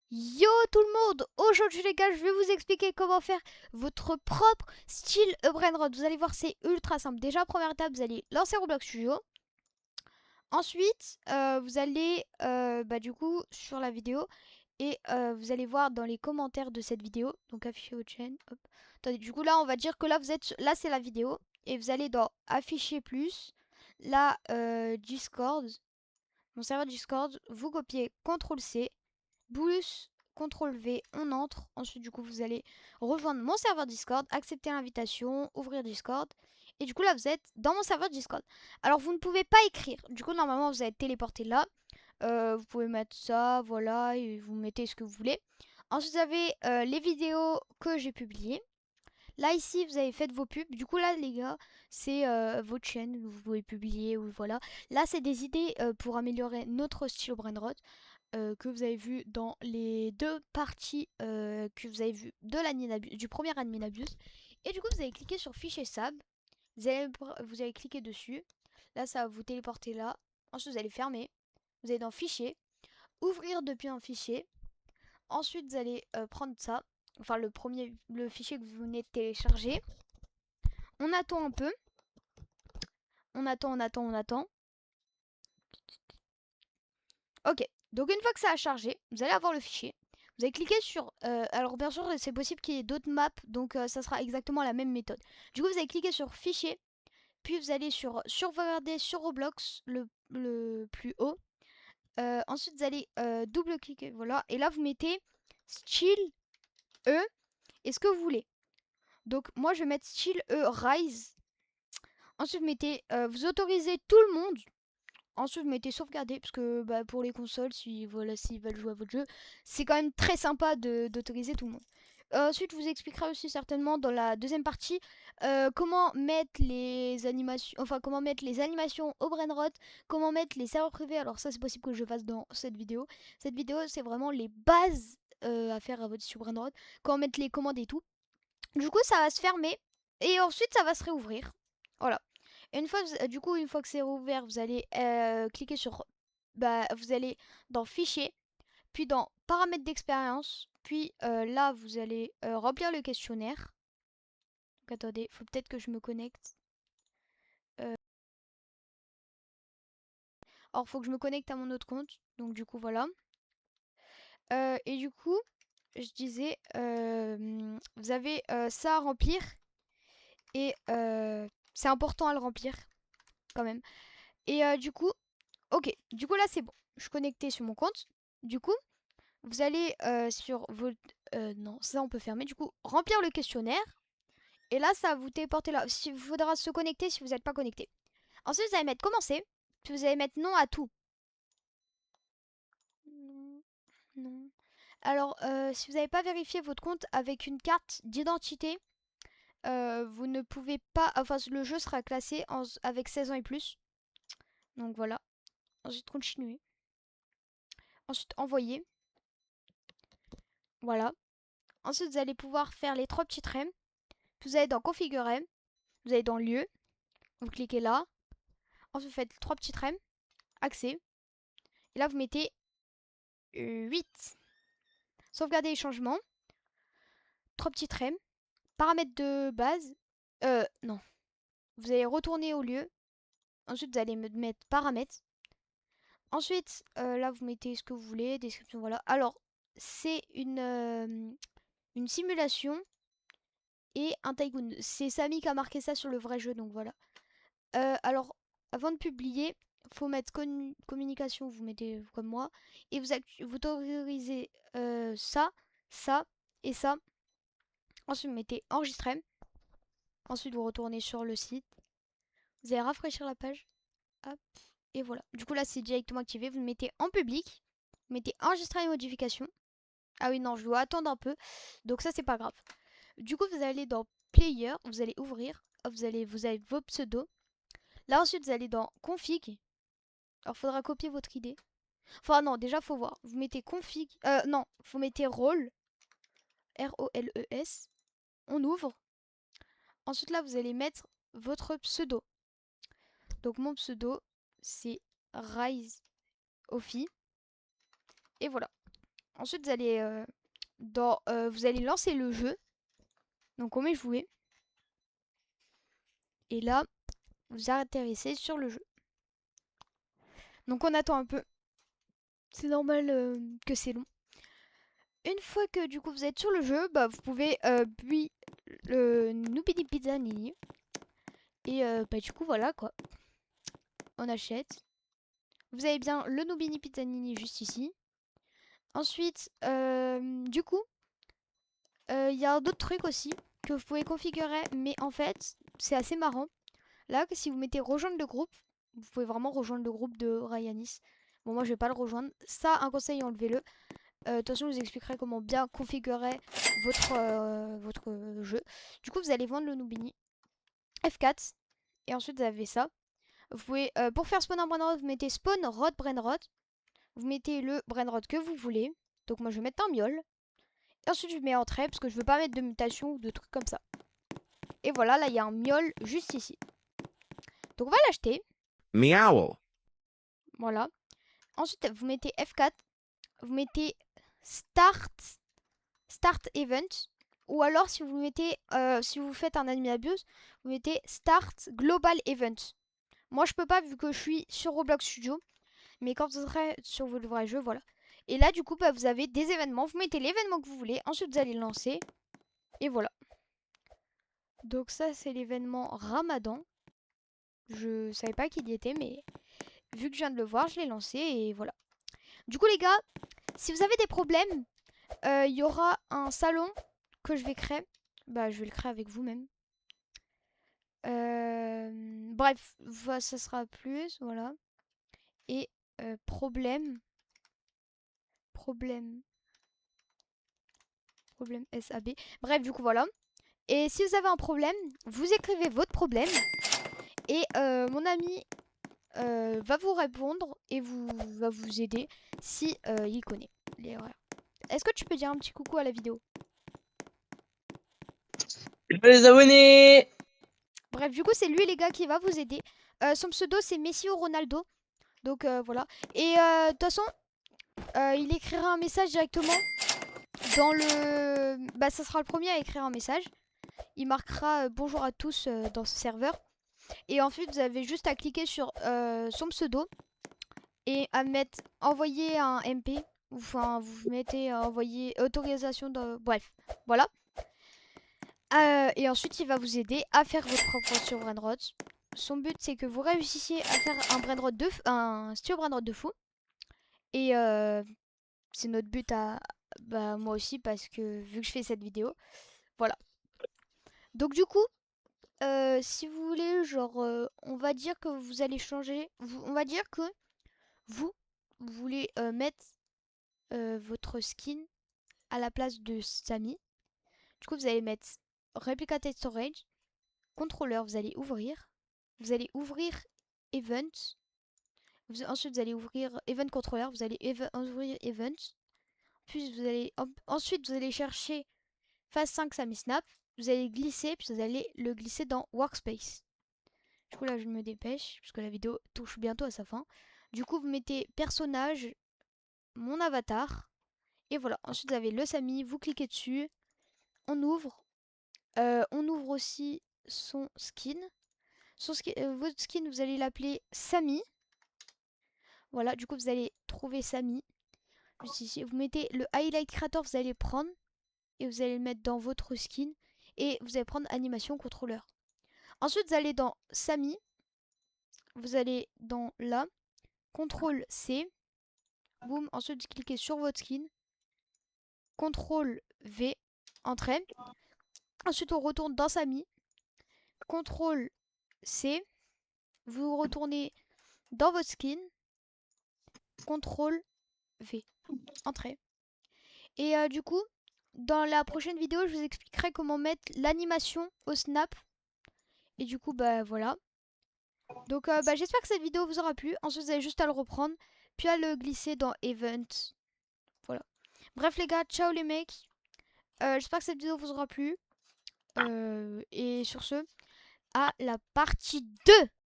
Yo tout le monde! Aujourd'hui les gars, je vais vous expliquer comment faire votre propre style Brainrot. Vous allez voir, c'est ultra simple. Déjà, première étape, vous allez lancer Roblox Studio. Ensuite, vous allez du coup sur la vidéo et vous allez voir dans les commentaires de cette vidéo. Donc afficher votre chaîne. Hop. Attendez, du coup là, on va dire que là vous êtes là, c'est la vidéo et vous allez dans afficher plus. Là, Discord, mon serveur Discord, vous copiez CTRL C plus CTRL V, on entre. Ensuite, du coup, vous allez rejoindre mon serveur Discord, accepter l'invitation, ouvrir Discord. Et du coup, là, vous êtes dans mon serveur Discord. Alors, vous ne pouvez pas écrire. Du coup, normalement, vous êtes téléporté là. Vous pouvez mettre ça, voilà, et vous mettez ce que vous voulez. Ensuite, vous avez les vidéos que j'ai publiées. Là, ici, vous avez fait vos pubs. Du coup, là, les gars, c'est votre chaîne. Vous pouvez publier, ou voilà. Là, c'est des idées pour améliorer notre style Brainrot que vous avez vu dans les deux parties que vous avez vu de du premier Adminabuse. Et du coup, vous allez cliquer sur Fichier SAB. Vous allez cliquer dessus. Là, ça va vous téléporter là. Ensuite, vous allez fermer. Vous allez dans Fichier. Ouvrir depuis un fichier. Ensuite, vous allez prendre ça. Enfin, le fichier que vous venez de télécharger. On attend un peu. On attend. Ok. Donc, une fois que ça a chargé, vous allez avoir le fichier. Vous allez cliquer sur... alors bien sûr, c'est possible qu'il y ait d'autres maps, donc ça sera exactement la même méthode. Du coup, vous allez cliquer sur Fichier, puis vous allez sur Sauvegarder sur Roblox, le plus haut. Ensuite, vous allez double-cliquer, voilà. Et là, vous mettez Style E et ce que vous voulez. Donc, moi, je vais mettre Style E Rise. Ensuite, vous autorisez tout le monde. Ensuite, vous mettez sauvegarder, parce que pour les consoles, si voilà, s'ils veulent jouer à votre jeu, c'est quand même très sympa d'autoriser tout le monde. Ensuite, je vous expliquerai aussi certainement dans la deuxième partie comment mettre les animations, enfin comment mettre les animations au Brainrot, comment mettre les serveurs privés. Alors ça, c'est possible que je fasse dans cette vidéo. Cette vidéo, c'est vraiment les bases à faire à votre sur Brainrot, comment mettre les commandes et tout. Du coup, ça va se fermer et ensuite ça va se réouvrir. Voilà. Et du coup, une fois que c'est rouvert, vous allez cliquer sur. Vous allez dans Fichier, puis dans Paramètres d'expérience, puis là, vous allez remplir le questionnaire. Donc, attendez, faut peut-être que je me connecte. Alors, faut que je me connecte à mon autre compte. Donc, du coup, voilà. Et du coup, je disais, vous avez ça à remplir. Et c'est important à le remplir, quand même. Et du coup, ok. Du coup, là, c'est bon. Je suis connectée sur mon compte. Du coup, vous allez sur votre... non, ça, on peut fermer. Du coup, remplir le questionnaire. Et là, ça va vous téléporter là. Il faudra se connecter si vous n'êtes pas connecté. Ensuite, vous allez mettre commencer. Puis vous allez mettre non à tout. Non, non. Alors, si vous n'avez pas vérifié votre compte avec une carte d'identité, vous ne pouvez pas... Enfin, le jeu sera classé avec 16 ans et plus. Donc voilà. Ensuite, continuer. Ensuite, envoyer. Voilà. Ensuite, vous allez pouvoir faire les trois petits traits. Puis vous allez dans configurer. Vous allez dans lieu. Vous cliquez là. Ensuite, vous faites trois petits traits. Accès. Et là, vous mettez 8. Sauvegarder les changements. Trois petits traits. Paramètres de base. Non. Vous allez retourner au lieu. Ensuite, vous allez mettre paramètres. Ensuite, là, vous mettez ce que vous voulez. Description, voilà. Alors, c'est une simulation et un tycoon. C'est Samy qui a marqué ça sur le vrai jeu, donc voilà. Alors, avant de publier, faut mettre communication, vous mettez comme moi, et vous autorisez ça, ça et ça. Ensuite, vous mettez enregistrer. Ensuite, vous retournez sur le site. Vous allez rafraîchir la page. Hop, et voilà. Du coup, là, c'est directement activé. Vous le mettez en public. Vous mettez enregistrer les modifications. Ah oui, non, je dois attendre un peu. Donc ça, c'est pas grave. Du coup, vous allez dans Player. Vous allez ouvrir. Hop, vous avez vos pseudos. Là, ensuite, vous allez dans Config. Alors, il faudra copier votre idée. Enfin, non, déjà, faut voir. Vous mettez config. Non, vous mettez role. R-O-L-E-S. On ouvre. Ensuite, là, vous allez mettre votre pseudo. Donc, mon pseudo, c'est Rise Ophi. Et voilà. Ensuite, vous allez vous allez lancer le jeu. Donc on met jouer. Et là, vous atterrissez sur le jeu. Donc on attend un peu. C'est normal que c'est long. Une fois que du coup vous êtes sur le jeu, bah vous pouvez puis le Nubini Pizza Nini. Et bah du coup voilà quoi. On achète. Vous avez bien le Nubini Pizza Nini juste ici. Ensuite, du coup, il y a d'autres trucs aussi que vous pouvez configurer. Mais en fait, c'est assez marrant. Là, que si vous mettez rejoindre le groupe, vous pouvez vraiment rejoindre le groupe de Ryanis. Bon, moi je vais pas le rejoindre. Ça, un conseil, enlevez-le. De toute façon, je vous expliquerai comment bien configurer votre jeu. Du coup, vous allez vendre le Nubini. F4. Et ensuite, vous avez ça. Vous pouvez, pour faire spawn un brainrot, vous mettez spawn rod brainrot. Vous mettez le brainrot que vous voulez. Donc moi, je vais mettre un miol. Et ensuite, je mets entrée parce que je veux pas mettre de mutation ou de trucs comme ça. Et voilà, là, il y a un miol juste ici. Donc on va l'acheter. Meow. Voilà. Ensuite, vous mettez F4. Vous mettez Start Event. Ou alors, si vous mettez, si vous faites un admin abuse, vous mettez Start Global Event. Moi, je peux pas vu que je suis sur Roblox Studio. Mais quand vous serez sur votre vrai jeu, voilà. Et là, du coup, bah, vous avez des événements. Vous mettez l'événement que vous voulez. Ensuite, vous allez le lancer. Et voilà. Donc ça, c'est l'événement Ramadan. Je savais pas qu'il y était, mais vu que je viens de le voir, je l'ai lancé et voilà. Du coup, les gars, si vous avez des problèmes, il y aura un salon que je vais créer. Bah, je vais le créer avec vous-même. Bref, ça sera plus, voilà. Et problème SAB. Bref, du coup, voilà. Et si vous avez un problème, vous écrivez votre problème. Et mon ami va vous répondre et va vous aider si il connaît l'erreur. Est-ce que tu peux dire un petit coucou à la vidéo? Les abonnés. Bref, du coup, c'est lui, les gars, qui va vous aider. Son pseudo, c'est Messi ou Ronaldo. Donc, voilà. Et de toute façon, il écrira un message directement dans le... Bah, ça sera le premier à écrire un message. Il marquera bonjour à tous dans ce serveur. Et ensuite, vous avez juste à cliquer sur son pseudo et à mettre envoyer un MP. Enfin, vous mettez envoyer autorisation de... Bref, voilà. Et ensuite, il va vous aider à faire votre propre Steel Brainrot. Son but, c'est que vous réussissiez à faire un Steel Brainrot de fou. Et c'est notre but à moi aussi parce que vu que je fais cette vidéo, voilà. Donc du coup, si vous voulez, genre, on va dire que vous allez changer. On va dire que vous voulez mettre votre skin à la place de Samy. Du coup, vous allez mettre Replicated Storage, contrôleur, vous allez ouvrir. Vous allez ouvrir Event. Ensuite, vous allez ouvrir Event Controller. Vous allez ouvrir Event. Puis ensuite, vous allez chercher phase 5 Samy Snap. Vous allez glisser, puis vous allez le glisser dans Workspace. Du coup, là, je me dépêche, parce que la vidéo touche bientôt à sa fin. Du coup, vous mettez personnage, mon avatar. Et voilà. Ensuite, vous avez le Samy. Vous cliquez dessus. On ouvre. On ouvre aussi son skin. Votre skin, vous allez l'appeler Samy. Voilà, du coup, vous allez trouver Samy. Juste ici. Vous mettez le Highlight Creator, vous allez le prendre. Et vous allez le mettre dans votre skin. Et vous allez prendre Animation Contrôleur. Ensuite, vous allez dans Samy. Vous allez dans là. CTRL C. Boum. Ensuite, vous cliquez sur votre skin. CTRL V. Entrée. Ensuite, on retourne dans Samy. CTRL C. Vous retournez dans votre skin. CTRL V. Entrée. Et du coup, dans la prochaine vidéo, je vous expliquerai comment mettre l'animation au snap. Et du coup, bah voilà. Donc j'espère que cette vidéo vous aura plu. Ensuite, vous avez juste à le reprendre, puis à le glisser dans Event. Voilà. Bref les gars, ciao les mecs. J'espère que cette vidéo vous aura plu. Et sur ce, à la partie 2.